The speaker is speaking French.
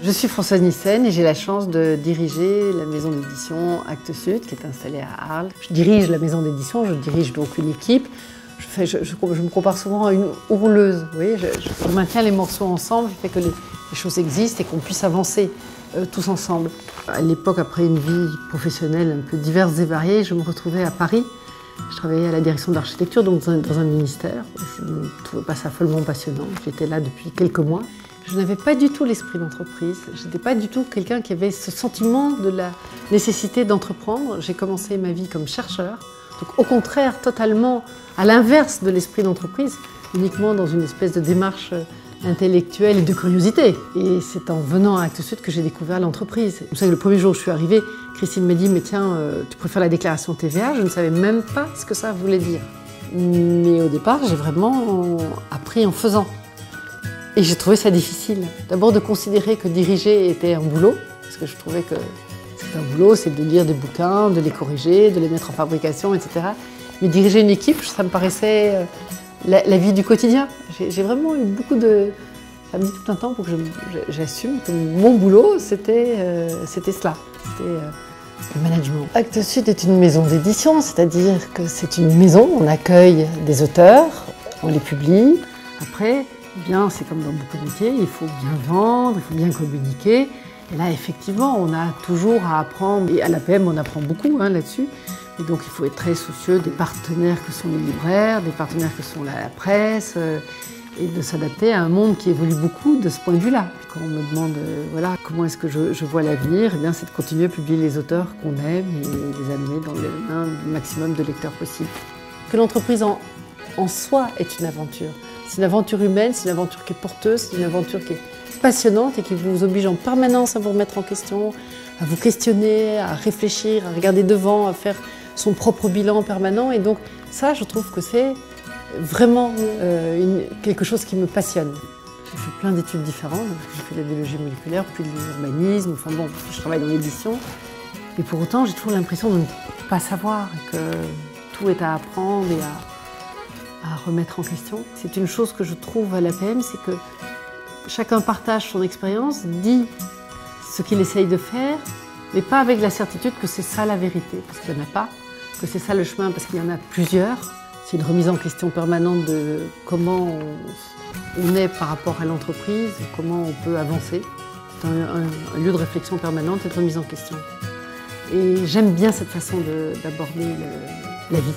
Je suis Françoise Nyssen et j'ai la chance de diriger la maison d'édition Actes Sud qui est installée à Arles. Je dirige la maison d'édition, je dirige donc une équipe. Je me compare souvent à une hurleuse. Vous voyez, je maintiens les morceaux ensemble, je fais que les choses existent et qu'on puisse avancer tous ensemble. À l'époque, après une vie professionnelle un peu diverse et variée, je me retrouvais à Paris. Je travaillais à la direction d'architecture, donc dans un ministère. Je ne trouvais pas ça follement passionnant. J'étais là depuis quelques mois. Je n'avais pas du tout l'esprit d'entreprise. Je n'étais pas du tout quelqu'un qui avait ce sentiment de la nécessité d'entreprendre. J'ai commencé ma vie comme chercheur, donc au contraire, totalement à l'inverse de l'esprit d'entreprise, uniquement dans une espèce de démarche intellectuelle et de curiosité. Et c'est en venant à Actes Sud que j'ai découvert l'entreprise. Vous savez, le premier jour où je suis arrivée, Christine m'a dit « Mais tiens, tu préfères la déclaration TVA ?» Je ne savais même pas ce que ça voulait dire. Mais au départ, j'ai vraiment appris en faisant. Et j'ai trouvé ça difficile. D'abord de considérer que diriger était un boulot, parce que je trouvais que c'est un boulot, c'est de lire des bouquins, de les corriger, de les mettre en fabrication, etc. Mais diriger une équipe, ça me paraissait la vie du quotidien. J'ai vraiment eu beaucoup de... Ça me dit tout un temps pour que j'assume que mon boulot, c'était cela. C'était le management. Actes Sud est une maison d'édition, c'est-à-dire que c'est une maison, on accueille des auteurs, on les publie. Après, eh bien, c'est comme dans beaucoup de métiers, il faut bien vendre, il faut bien communiquer. Et là, effectivement, on a toujours à apprendre. Et à l'APM, on apprend beaucoup là-dessus. Et donc, il faut être très soucieux des partenaires que sont les libraires, des partenaires que sont la presse, et de s'adapter à un monde qui évolue beaucoup de ce point de vue-là. Quand on me demande voilà, comment est-ce que je vois l'avenir, eh bien, c'est de continuer à publier les auteurs qu'on aime et les amener dans les mains du maximum de lecteurs possible. Que l'entreprise en soi est une aventure. C'est une aventure humaine, c'est une aventure qui est porteuse, c'est une aventure qui est passionnante et qui vous oblige en permanence à vous remettre en question, à vous questionner, à réfléchir, à regarder devant, à faire son propre bilan permanent. Et donc ça, je trouve que c'est vraiment quelque chose qui me passionne. J'ai fait plein d'études différentes. J'ai fait la biologie moléculaire, puis l'urbanisme, enfin bon, je travaille dans l'édition. Et pour autant, j'ai toujours l'impression de ne pas savoir, que tout est à apprendre et à remettre en question. C'est une chose que je trouve à l'APM, c'est que chacun partage son expérience, dit ce qu'il essaye de faire, mais pas avec la certitude que c'est ça la vérité, parce qu'il n'y en a pas, que c'est ça le chemin, parce qu'il y en a plusieurs. C'est une remise en question permanente de comment on est par rapport à l'entreprise, comment on peut avancer. C'est un lieu de réflexion permanente et de remise en question. Et j'aime bien cette façon d'aborder la vie.